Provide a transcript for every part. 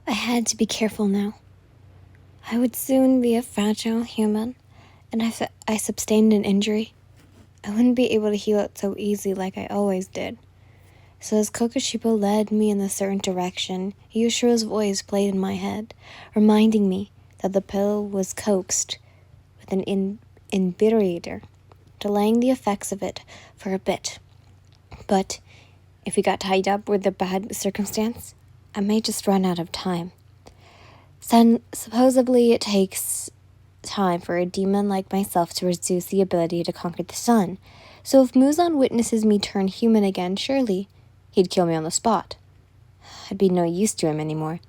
I had to be careful now. I would soon be a fragile human, and if I sustained an injury, I wouldn't be able to heal it so easily like I always did. So as Kokoshibo led me in a certain direction, Yushiro's voice played in my head, reminding me that the pill was coaxed with an invigorator, delaying the effects of it for a bit. But if we got tied up with a bad circumstance, I may just run out of time. Supposedly it takes time for a demon like myself to reduce the ability to conquer the sun. So if Muzan witnesses me turn human again, surely he'd kill me on the spot. I'd be no use to him anymore.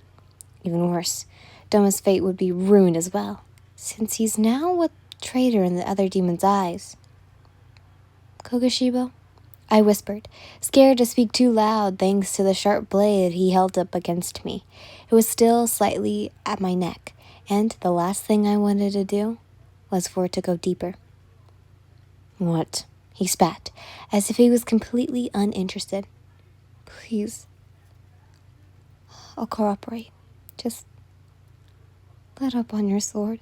Even worse, Douma's fate would be ruined as well, since he's now a traitor in the other demon's eyes. Kokoshibo? I whispered, scared to speak too loud thanks to the sharp blade he held up against me. It was still slightly at my neck, and the last thing I wanted to do was for it to go deeper. What? He spat, as if he was completely uninterested. Please. I'll cooperate. Just let up on your sword.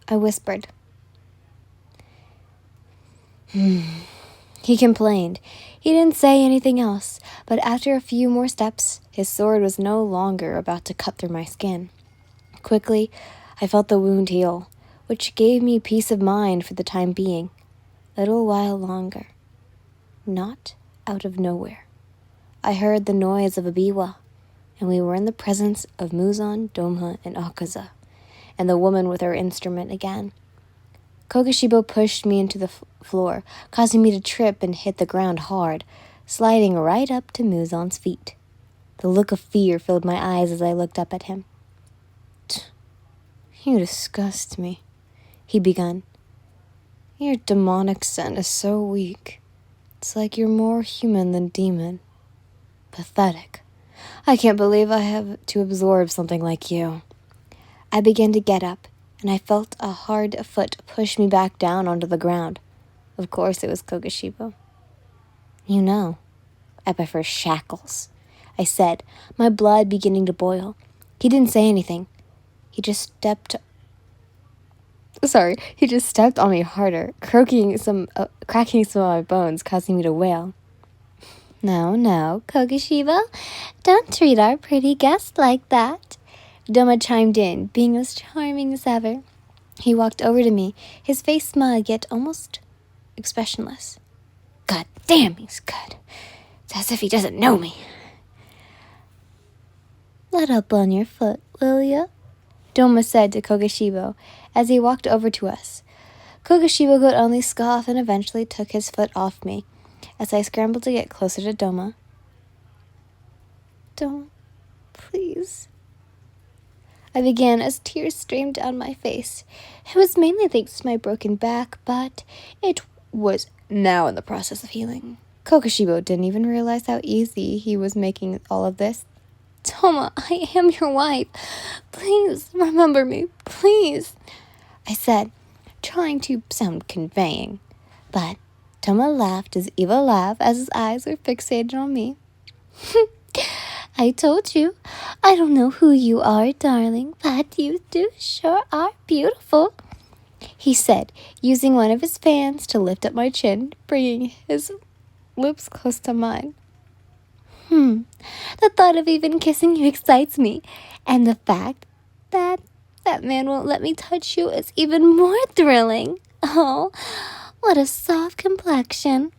I whispered. He complained. He didn't say anything else, but after a few more steps, his sword was no longer about to cut through my skin. Quickly, I felt the wound heal, which gave me peace of mind for the time being. A little while longer. Not out of nowhere. I heard the noise of a biwa, and we were in the presence of Muzan, Douma, and Akaza, and the woman with her instrument again. Kokoshibo pushed me into the floor, causing me to trip and hit the ground hard, sliding right up to Muzan's feet. The look of fear filled my eyes as I looked up at him. You disgust me, he begun. Your demonic scent is so weak. It's like you're more human than demon. Pathetic. I can't believe I have to absorb something like you. I began to get up, and I felt a hard foot push me back down onto the ground. Of course it was Kokoshibo. You know, I prefer shackles, I said, my blood beginning to boil. He didn't say anything. He just stepped on me harder, cracking some of my bones, causing me to wail. No, Kokoshibo, don't treat our pretty guest like that. Douma chimed in, being as charming as ever. He walked over to me, his face smug yet almost expressionless. God damn, he's good. It's as if he doesn't know me. Let up on your foot, will ya? Douma said to Kokoshibo as he walked over to us. Kokoshibo could only scoff and eventually took his foot off me as I scrambled to get closer to Douma. Don't, please. I began as tears streamed down my face. It was mainly thanks to my broken back, but it was now in the process of healing. Kokoshibo didn't even realize how easy he was making all of this. Douma, I am your wife. Please remember me, please, I said, trying to sound conveying. But Douma laughed his evil laugh as his eyes were fixated on me. I told you, I don't know who you are, darling, but you do sure are beautiful, he said, using one of his fans to lift up my chin, bringing his lips close to mine. The thought of even kissing you excites me, and the fact that that man won't let me touch you is even more thrilling. Oh, what a soft complexion,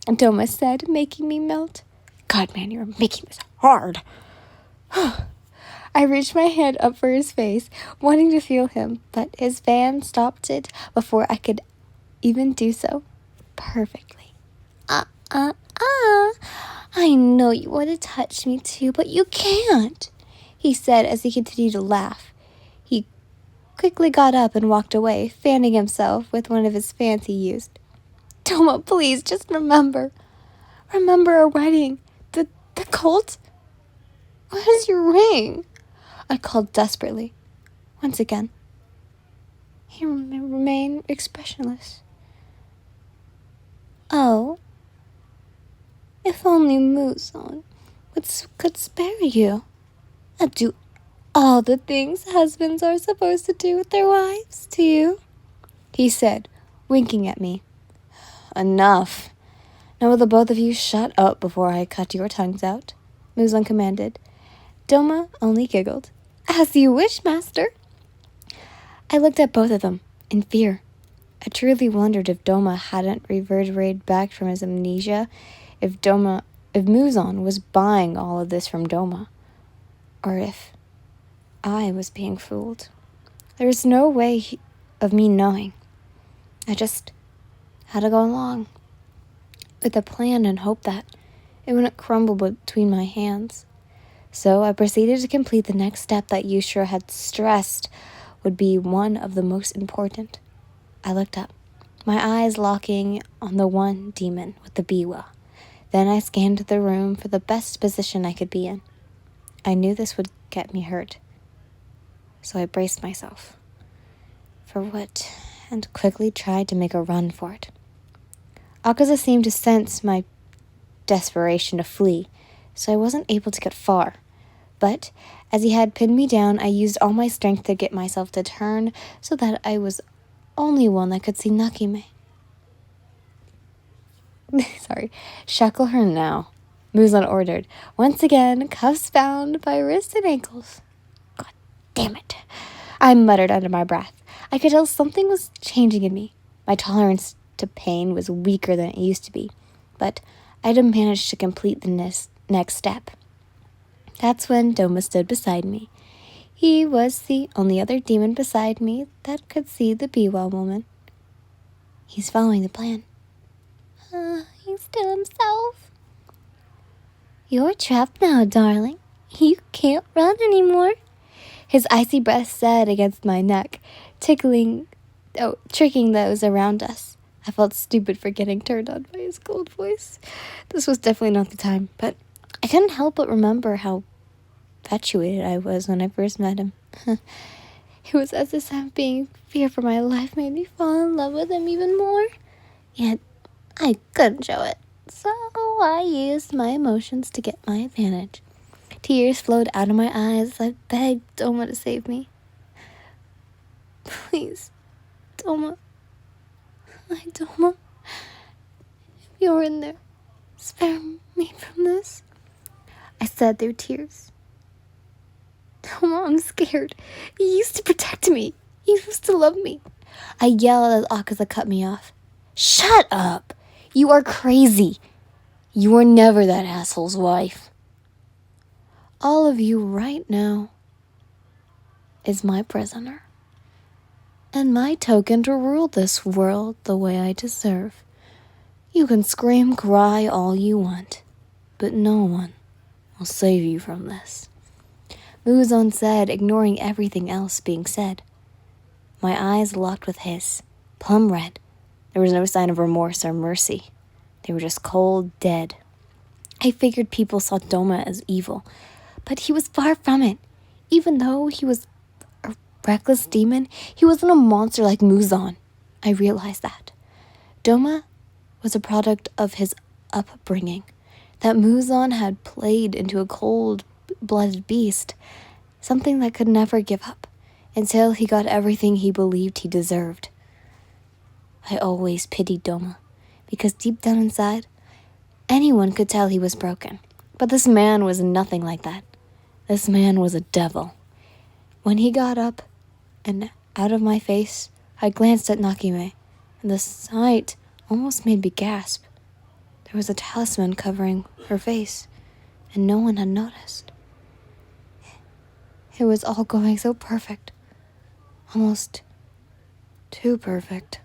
Douma said, making me melt. God, man, you're making this hard. I reached my hand up for his face, wanting to feel him, but his fan stopped it before I could even do so. Perfectly. I know you want to touch me too, but you can't, he said as he continued to laugh. He quickly got up and walked away, fanning himself with one of his fans he used. Douma, please, just remember. Remember our wedding. The cult? Where's your ring? I called desperately. Once again, he remained expressionless. Oh, if only Muzan could spare you. I'll do all the things husbands are supposed to do with their wives to you," he said, winking at me. "Enough. Now will the both of you shut up before I cut your tongues out?" Muzan commanded. Douma only giggled. "As you wish, master." I looked at both of them in fear. I truly wondered if Douma hadn't reverberated back from his amnesia, if Muzan was buying all of this from Douma, or if I was being fooled. There was no way of me knowing. I just had to go along with the plan and hope that it wouldn't crumble between my hands. So I proceeded to complete the next step that Yusra had stressed would be one of the most important. I looked up, my eyes locking on the one demon with the biwa. Then I scanned the room for the best position I could be in. I knew this would get me hurt, so I braced myself for what and quickly tried to make a run for it. Akaza seemed to sense my desperation to flee, so I wasn't able to get far. But as he had pinned me down, I used all my strength to get myself to turn so that I was only one that could see Nakime. Sorry. "Shackle her now," Muzan ordered. Once again, cuffs bound by wrists and ankles. "God damn it," I muttered under my breath. I could tell something was changing in me. My tolerance to pain was weaker than it used to be, but I'd managed to complete the next step. That's when Douma stood beside me. He was the only other demon beside me that could see the Biwa woman. He's following the plan. He's to himself. "You're trapped now, darling. You can't run anymore," his icy breath said against my neck, tricking those around us. I felt stupid for getting turned on by his cold voice. This was definitely not the time, but I couldn't help but remember how infatuated I was when I first met him. It was as if being fear for my life made me fall in love with him even more. Yet I couldn't show it, so I used my emotions to get my advantage. Tears flowed out of my eyes as I begged Douma to save me. "Please, Douma. Douma, if you're in there, spare me from this," I said through tears. "Douma, I'm scared. You used to protect me. You used to love me." I yelled as Akaza cut me off. "Shut up! You are crazy. You were never that asshole's wife. All of you right now is my prisoner, and my token to rule this world the way I deserve. You can scream, cry all you want, but no one will save you from this," Muzan said, ignoring everything else being said. My eyes locked with his, plum red. There was no sign of remorse or mercy. They were just cold, dead. I figured people saw Douma as evil, but he was far from it. Even though he was a reckless demon, he wasn't a monster like Muzan. I realized that. Douma was a product of his upbringing, that Muzan had played into a cold-blooded beast, something that could never give up until he got everything he believed he deserved. I always pitied Douma, because deep down inside, anyone could tell he was broken. But this man was nothing like that. This man was a devil. When he got up and out of my face, I glanced at Nakime, and the sight almost made me gasp. There was a talisman covering her face, and no one had noticed. It was all going so perfect. Almost too perfect.